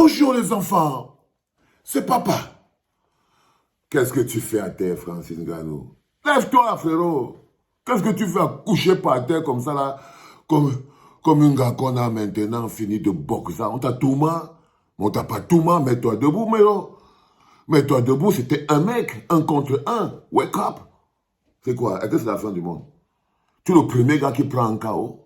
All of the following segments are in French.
Bonjour les enfants, c'est papa. Qu'est-ce que tu fais à terre, Francis Ngannou? Lève-toi, frérot. Qu'est-ce que tu fais à coucher par terre comme ça, là, comme un gars qu'on a maintenant fini de boxer? On t'a tout mal? On t'a pas tout mal, mets-toi debout, Mélo. Mets-toi debout, c'était un mec, un contre un. Wake up. C'est quoi? Est-ce que c'est la fin du monde? Tu es le premier gars qui prend un KO?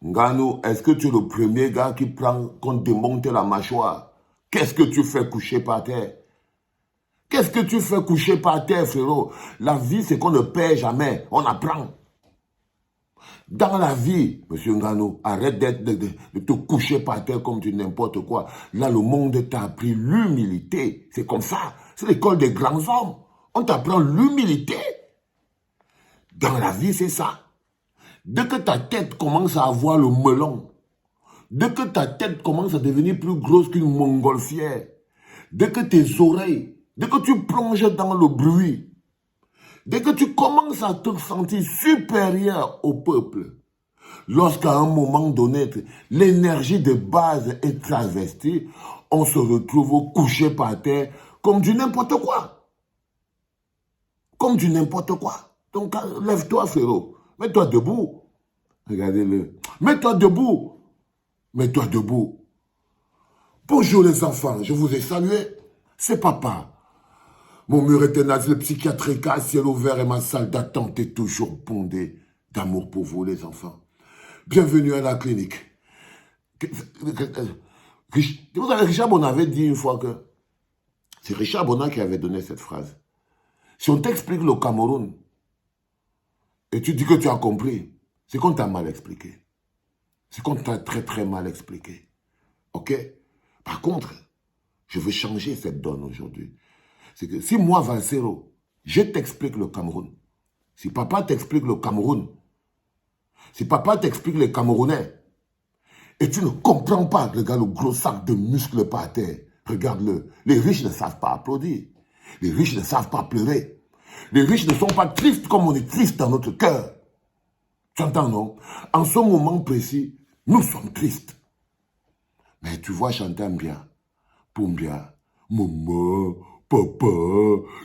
Ngannou, est-ce que tu es le premier gars qui prend, qu'on démonte la mâchoire? Qu'est-ce que tu fais coucher par terre? Qu'est-ce que tu fais coucher par terre, frérot? La vie, c'est qu'on ne perd jamais, on apprend. Dans la vie, monsieur Ngannou, arrête de te coucher par terre comme du n'importe quoi. Là, le monde t'a appris l'humilité. C'est comme ça. C'est l'école des grands hommes. On t'apprend l'humilité. Dans la vie, c'est ça. Dès que ta tête commence à avoir le melon, dès que ta tête commence à devenir plus grosse qu'une montgolfière, dès que tes oreilles, dès que tu plonges dans le bruit, dès que tu commences à te sentir supérieur au peuple, lorsqu'à un moment donné, l'énergie de base est travestie, on se retrouve couché par terre comme du n'importe quoi. Comme du n'importe quoi. Donc, lève-toi, frérot. Mets-toi debout. Regardez-le. Mets-toi debout. Mets-toi debout. Bonjour les enfants, je vous ai salué. C'est papa. Mon mur est un asile psychiatrique à ciel ouvert et ma salle d'attente est toujours bondée d'amour pour vous les enfants. Bienvenue à la clinique. Richard Bonnat avait dit une fois que... C'est Richard Bonnat qui avait donné cette phrase. Si on t'explique le Cameroun, et tu dis que tu as compris, c'est qu'on t'a mal expliqué. C'est qu'on t'a très très mal expliqué. Ok? Par contre, je veux changer cette donne aujourd'hui. C'est que si moi, Vincero, je t'explique le Cameroun, si papa t'explique le Cameroun, si papa t'explique les Camerounais, et tu ne comprends pas, regarde le gros sac de muscles par terre, regarde-le. Les riches ne savent pas applaudir. Les riches ne savent pas pleurer. Les riches ne sont pas tristes comme on est triste dans notre cœur. Tu entends, non? En ce moment précis, nous sommes tristes. Mais tu vois chanter bien, Poumbia, maman, papa,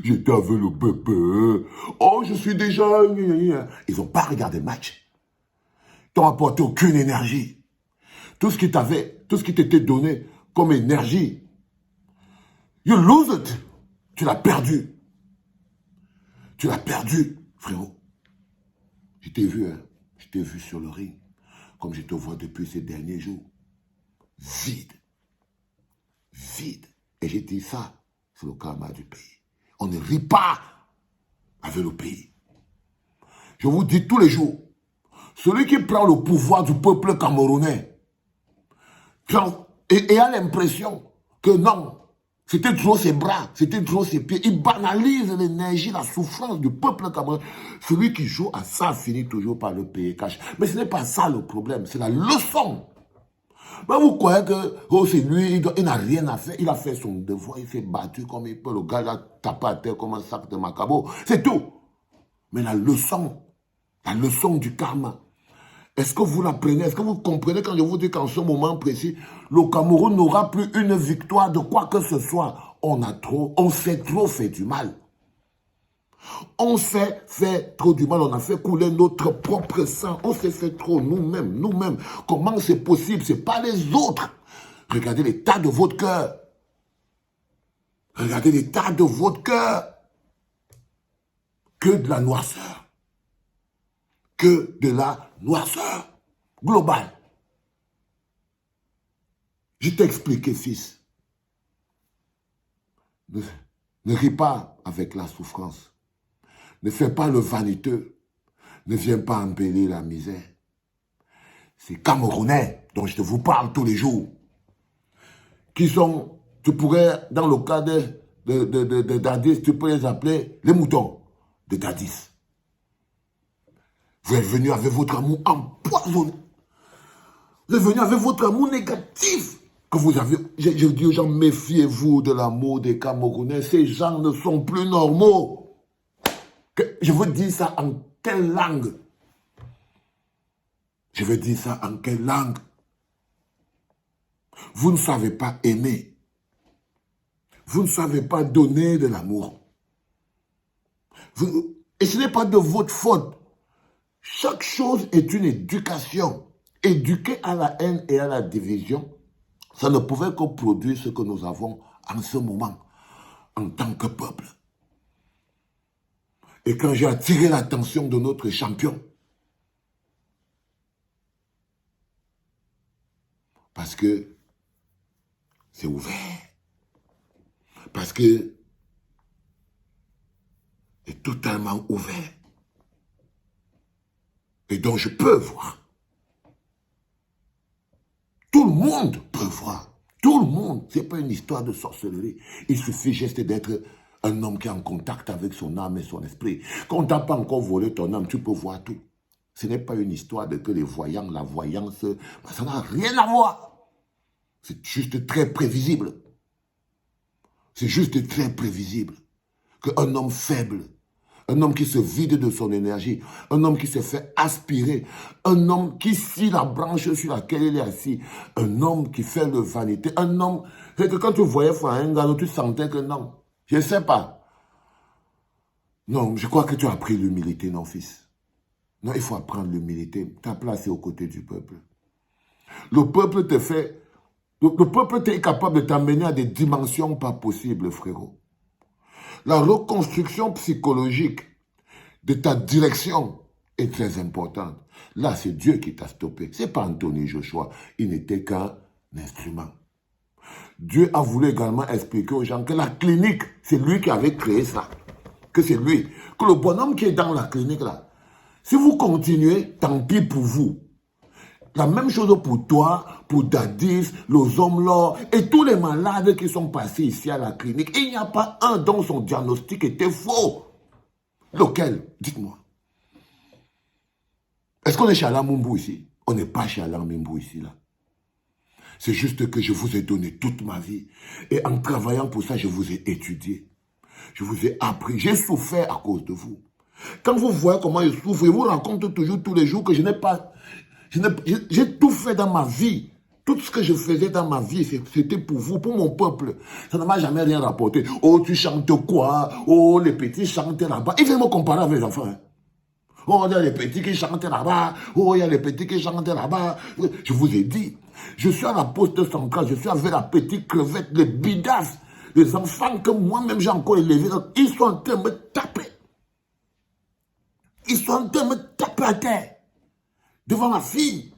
j'étais avec le bébé. Oh, je suis déjà... Ils n'ont pas regardé le match. Ils t'ont apporté aucune énergie. Tout ce qui t'était donné comme énergie, you lose it. Tu l'as perdu. Tu l'as perdu, frérot. Je t'ai vu, hein. Je t'ai vu sur le ring, comme je te vois depuis ces derniers jours. Vide. Vide. Et j'ai dit ça, c'est le karma du pays. On ne rit pas avec le pays. Je vous dis tous les jours, celui qui prend le pouvoir du peuple camerounais et a l'impression que non, c'était trop ses bras, c'était trop ses pieds. Il banalise l'énergie, la souffrance du peuple camerounais. Celui qui joue à ça finit toujours par le payer cash. Mais ce n'est pas ça le problème, c'est la leçon. Mais vous croyez que oh, c'est lui, il n'a rien à faire. Il a fait son devoir, il s'est battu comme il peut. Le gars a tapé à terre comme un sac de macabo. C'est tout. Mais la leçon du karma, est-ce que vous la prenez? Est-ce que vous comprenez quand je vous dis qu'en ce moment précis, le Cameroun n'aura plus une victoire de quoi que ce soit? On s'est trop fait du mal. On s'est fait trop du mal, on a fait couler notre propre sang. On s'est fait trop nous-mêmes. Comment c'est possible? Ce n'est pas les autres. Regardez l'état de votre cœur. Regardez l'état de votre cœur. Que de la noirceur. Que de la noirceur globale. Je t'ai expliqué, fils. Ne ris pas avec la souffrance. Ne fais pas le vaniteux. Ne viens pas embellir la misère. Ces Camerounais dont je vous parle tous les jours, qui sont, tu pourrais, dans le cas de Dadis, tu peux les appeler les moutons de Dadis. Vous êtes venus avec votre amour empoisonné. Vous êtes venus avec votre amour négatif. Que vous avez, je dis aux gens, méfiez-vous de l'amour des Camerounais. Ces gens ne sont plus normaux. Je veux dire ça en quelle langue? Je veux dire ça en quelle langue? Vous ne savez pas aimer. Vous ne savez pas donner de l'amour. Et ce n'est pas de votre faute. Chaque chose est une éducation. Éduquer à la haine et à la division, ça ne pouvait que produire ce que nous avons en ce moment, en tant que peuple. Et quand j'ai attiré l'attention de notre champion, parce que c'est ouvert, parce que c'est totalement ouvert, et donc je peux voir. Tout le monde peut voir. Tout le monde. Ce n'est pas une histoire de sorcellerie. Il suffit juste d'être un homme qui est en contact avec son âme et son esprit. Quand on t'a pas encore volé ton âme, tu peux voir tout. Ce n'est pas une histoire de que les voyants, la voyance, ça n'a rien à voir. C'est juste très prévisible. C'est juste très prévisible qu'un homme faible, un homme qui se vide de son énergie, un homme qui se fait aspirer, un homme qui scie la branche sur laquelle il est assis, un homme qui fait le vanité, un homme, c'est que quand tu voyais Fouangano, tu sentais que non, je ne sais pas. Non, je crois que tu as appris l'humilité, non fils. Non, il faut apprendre l'humilité. Ta place est aux côtés du peuple. Le peuple te fait, le peuple est capable de t'amener à des dimensions pas possibles, frérot. La reconstruction psychologique de ta direction est très importante. Là, c'est Dieu qui t'a stoppé. Ce n'est pas Anthony Joshua. Il n'était qu'un instrument. Dieu a voulu également expliquer aux gens que la clinique, c'est lui qui avait créé ça. Que c'est lui. Que le bonhomme qui est dans la clinique là, si vous continuez, tant pis pour vous. La même chose pour toi, pour Dadis, les hommes là, et tous les malades qui sont passés ici à la clinique. Il n'y a pas un dont son diagnostic était faux. Lequel? Dites-moi. Est-ce qu'on est chez Alain Mumbu ici? On n'est pas chez Alain Mumbu ici là. C'est juste que je vous ai donné toute ma vie. Et en travaillant pour ça, je vous ai étudié. Je vous ai appris. J'ai souffert à cause de vous. Quand vous voyez comment je souffre, je vous raconte toujours tous les jours que je n'ai pas... J'ai tout fait dans ma vie. Tout ce que je faisais dans ma vie, c'était pour vous, pour mon peuple. Ça ne m'a jamais rien rapporté. Oh, tu chantes quoi? Oh, les petits chantent là-bas. Ils viennent me comparer avec les enfants. Hein. Oh, il y a les petits qui chantent là-bas. Oh, il y a les petits qui chantent là-bas. Je vous ai dit, je suis à la poste centrale, je suis avec la petite crevette, les bidasses, les enfants que moi-même j'ai encore élevés. Ils sont en train de me taper. Ils sont en train de me taper à terre. Devant ma fille.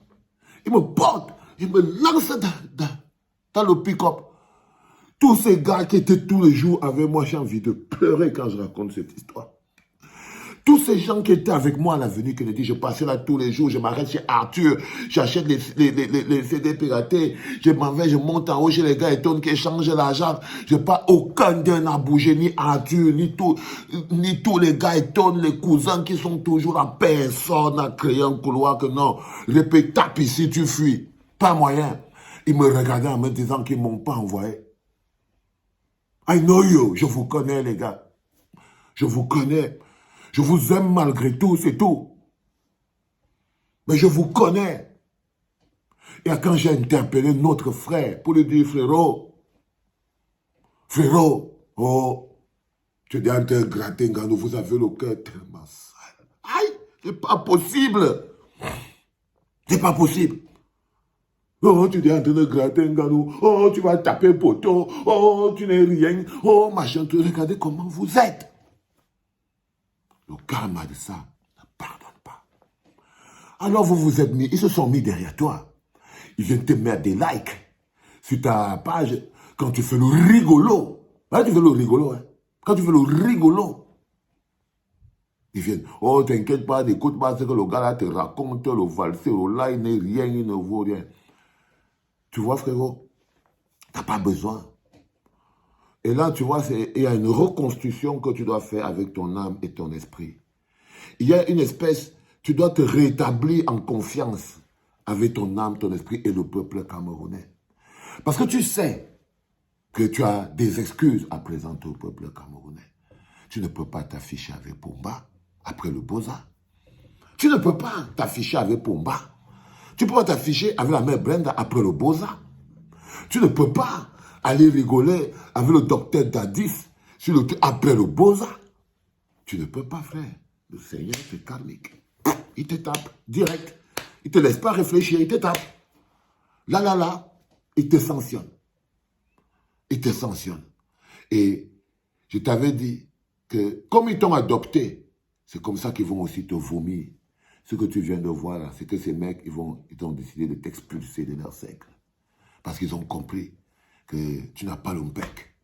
Ils me portent. Ils me lancent dans le pick-up. Tous ces gars qui étaient tous les jours avec moi, j'ai envie de pleurer quand je raconte cette histoire. Tous ces gens qui étaient avec moi à l'avenue Kennedy, je passais là tous les jours, je m'arrête chez Arthur, j'achète les CD piratés, je m'en vais, je monte en haut chez les gars et qui échangent l'argent. Je pas aucun d'eux n'a bougé, ni Arthur, ni tous les gars et les cousins qui sont toujours là. Personne n'a créé un couloir que non. Répète, tape ici, tu fuis. Pas moyen. Ils me regardaient en me disant qu'ils ne m'ont pas envoyé. I know you, je vous connais les gars. Je vous connais. Je vous aime malgré tout, c'est tout. Mais je vous connais. Et quand j'ai interpellé notre frère pour lui dire, frérot, oh, tu es en train de gratter, Nganou, vous avez le cœur tellement sale. Aïe, c'est pas possible. C'est pas possible. Oh, tu es en train de gratter, Nganou. Oh, tu vas taper poteau. Oh, tu n'es rien. Oh, machin, regardez comment vous êtes. Le karma de ça ne pardonne pas. Alors vous vous êtes mis, ils se sont mis derrière toi. Ils viennent te mettre des likes sur ta page quand tu fais le rigolo. Là, tu fais le rigolo. Hein. Quand tu fais le rigolo, ils viennent. Oh, t'inquiète pas, n'écoute pas ce que le gars là te raconte, le valsero là, il n'est rien, il ne vaut rien. Tu vois, frérot, t'as pas besoin. Et là, tu vois, il y a une reconstruction que tu dois faire avec ton âme et ton esprit. Il y a une espèce, tu dois te rétablir en confiance avec ton âme, ton esprit et le peuple camerounais. Parce que tu sais que tu as des excuses à présenter au peuple camerounais. Tu ne peux pas t'afficher avec Pumba après le Boza. Tu ne peux pas t'afficher avec Pumba. Tu peux pas t'afficher avec la mère Brenda après le Boza. Tu ne peux pas aller rigoler avec le docteur Dadis sur le truc après le Boza. Tu ne peux pas, frère. Le Seigneur, c'est karmique. Il te tape direct. Il ne te laisse pas réfléchir, il te tape. Là, il te sanctionne. Il te sanctionne. Et je t'avais dit que comme ils t'ont adopté, c'est comme ça qu'ils vont aussi te vomir. Ce que tu viens de voir là, c'est que ces mecs, ils ont décidé de t'expulser de leur cercle. Parce qu'ils ont compris que tu n'as pas le bec.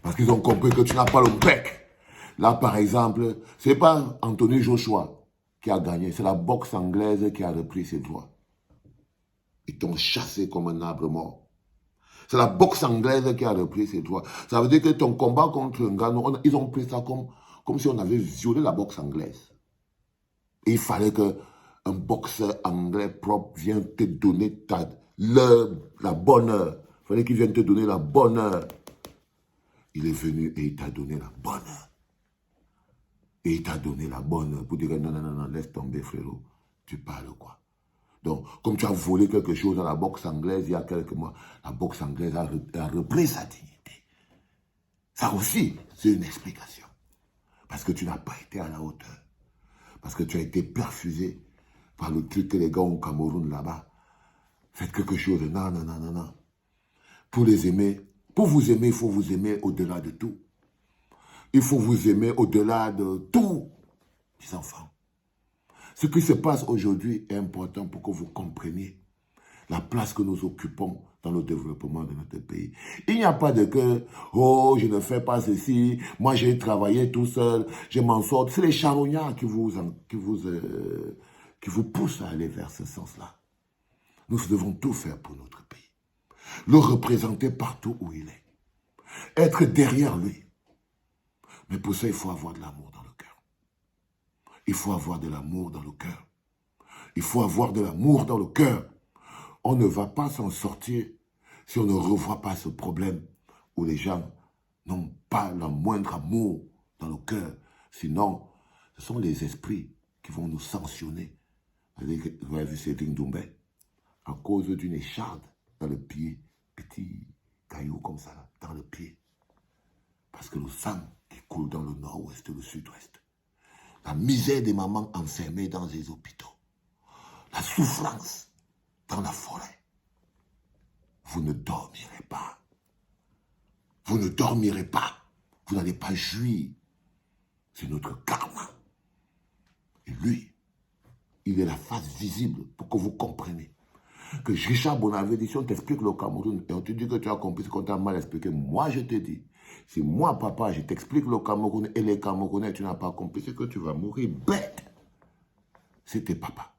Parce qu'ils ont compris que tu n'as pas le bec. Là, par exemple, ce n'est pas Anthony Joshua qui a gagné, c'est la boxe anglaise qui a repris ses droits. Ils t'ont chassé comme un arbre mort. C'est la boxe anglaise qui a repris ses droits. Ça veut dire que ton combat contre Ngannou, ils ont pris ça comme si on avait violé la boxe anglaise. Et il fallait qu'un boxeur anglais propre vienne te donner la bonne heure. Il fallait qu'il vienne te donner la bonne heure. Il est venu et il t'a donné la bonne heure. Et il t'a donné la bonne heure pour dire non, laisse tomber frérot. Tu parles quoi? Donc, comme tu as volé quelque chose à la boxe anglaise il y a quelques mois, la boxe anglaise a repris sa dignité. Ça aussi, c'est une explication. Parce que tu n'as pas été à la hauteur. Parce que tu as été perfusé par le truc que les gars au Cameroun là-bas. Faites quelque chose. Non. Pour les aimer, pour vous aimer, il faut vous aimer au-delà de tout. Il faut vous aimer au-delà de tout, les enfants. Ce qui se passe aujourd'hui est important pour que vous compreniez la place que nous occupons dans le développement de notre pays. Il n'y a pas de que, oh, je ne fais pas ceci, moi j'ai travaillé tout seul, je m'en sors. C'est les charognards qui vous poussent à aller vers ce sens-là. Nous devons tout faire pour notre pays. Le représenter partout où il est. Être derrière lui. Mais pour ça, il faut avoir de l'amour dans le cœur. Il faut avoir de l'amour dans le cœur. Il faut avoir de l'amour dans le cœur. On ne va pas s'en sortir si on ne revoit pas ce problème où les gens n'ont pas le moindre amour dans le cœur. Sinon, ce sont les esprits qui vont nous sanctionner. Vous avez vu Cédric Doumbé, à cause d'une écharde dans le pied, petit caillou comme ça, dans le pied. Parce que le sang qui coule dans le nord-ouest et le sud-ouest. La misère des mamans enfermées dans les hôpitaux. La souffrance dans la forêt. Vous ne dormirez pas. Vous ne dormirez pas. Vous n'allez pas jouir. C'est notre karma. Et lui, il est la face visible pour que vous compreniez. Que Richard Bonavé dit, si on t'explique le Cameroun et on te dit que tu as compris ce qu'on t'a mal expliqué, moi je te dis, si moi papa je t'explique le Cameroun et les Camerounais tu n'as pas compris, c'est que tu vas mourir bête. C'est tes papas.